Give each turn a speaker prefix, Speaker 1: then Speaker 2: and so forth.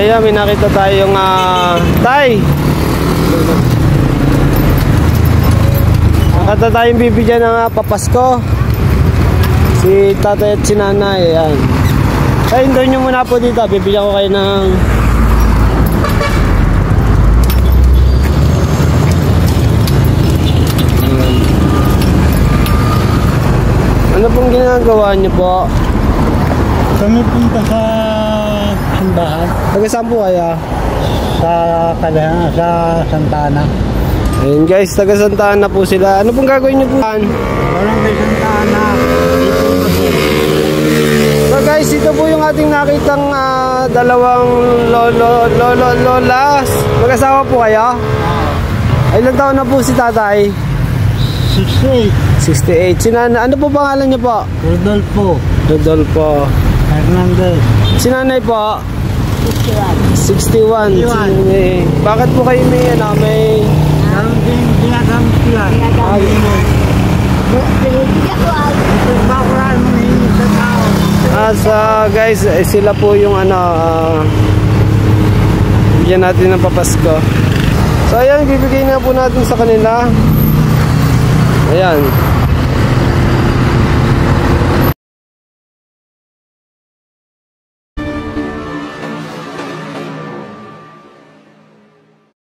Speaker 1: Ayan, may nakita tayong tay. Nakita tayong bibigyan ng papasko. Si tatay at si nanay. Ayan. Tay, hindoy nyo muna po dito. Bibigyan ko kayo ng ano pong ginagawa nyo po?
Speaker 2: Kami punta sa simbahan.
Speaker 1: Taga saan po kaya?
Speaker 2: Sa Santa Ana.
Speaker 1: Ayun guys, taga Santa Ana po sila. Ano pong gagawin nyo po?
Speaker 2: Barangay Santa Ana.
Speaker 1: So guys, ito po yung ating nakitang dalawang lolas. Mag-asawa po kayo? Ilang taon na po si tatay?
Speaker 2: 68.
Speaker 1: 68. Ano po pangalan niyo po?
Speaker 2: Rodolfo
Speaker 1: Rodolfo
Speaker 2: Hernandez.
Speaker 1: Si nanay po? 61.
Speaker 2: 61.
Speaker 1: Bakit po kayo may
Speaker 2: Meron din ginagamit sila.
Speaker 1: Guys, sila po yung bigyan natin ng papasko. So ayan, bibigay na po natin sa kanila. Ayan.